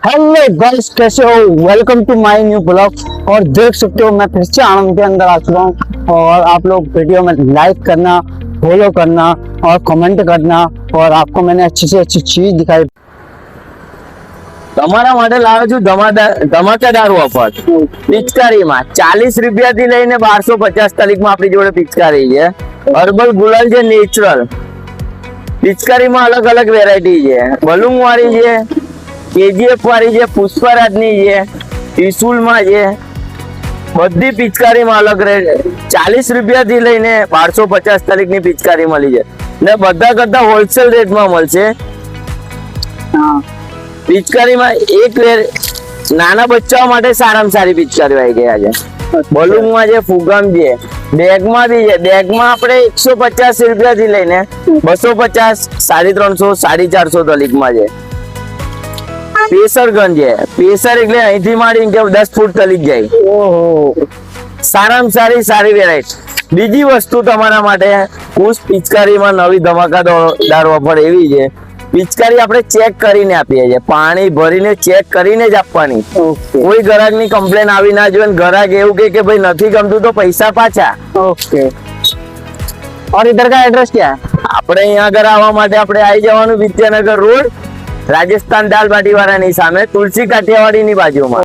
Hello guys, कैसे हो? Welcome to my new blog. और देख सकते हो मैं फिर से आनंद के अंदर आ चुका हूँ। और आप लोग वीडियो में लाइक करना, फॉलो करना और कमेंट करना। और आपको मैंने अच्छी से अच्छी चीज दिखाई। તમારા માટે લાવ્યો છું ધમાકેદાર ઓફર પિચકારીમાં 40 રૂપિયાથી લઈને 1250 તારીખમાં આપણી જોડે પિચકારી છે. હર્બલ ગુલાલ છે, નેચરલ પિચકારીમાં અલગ અલગ વેરાયટી છે. બલૂન વાળી છે, કેજીએફ વાળી છે, પુષ્પરાજની છે, ત્રિશુલમાં છે. બધી પિચકારીમાં અલગ રેટ. 40 રૂપિયાથી લઈને 1250 તારીખની પિચકારી મળી છે ને બધા કરતા હોલસેલ રેટમાં મળશે. પિચકારીમાં નાના બચ્ચાઓ માટે સારામાં સારી પિચકારી આવી ગયા છે. બલૂનમાં છે, ફુગામ છે, બેગમાં બી છે. બેગમાં આપણે 150 રૂપિયાથી લઈને 250, 350, 450 તલીકમાં છે. પેસર ગન છે. પેસર એટલે અહીંથી માંડીને કે 10 ફૂટ તલીક જાય. ઓહો, સારામાં સારી વેરાયટી. બીજી વસ્તુ તમારા માટે કુશ પિચકારીમાં નવી ધમાકાદાર ઓફર એવી છે. પિચકારી આપણે ચેક કરીને આપીએ છીએ, પાણી ભરીને ચેક કરીને જ આપવાની. કોઈ ગ્રાહકની કમ્પ્લેન આવી ના જોઈએ. ગ્રાહક એવું કે ભાઈ નથી ગમતું તો પૈસા પાછા. ओके। और इधर का एड्रेस क्या है? આપણે અહીંયા આગળ આવવા માટે આપણે આવી જવાનું વિદ્યાનગર રોડ, રાજસ્થાન દાલ બાટી વાળાની સામે, તુલસી કાઠિયાવાડીની બાજુમાં.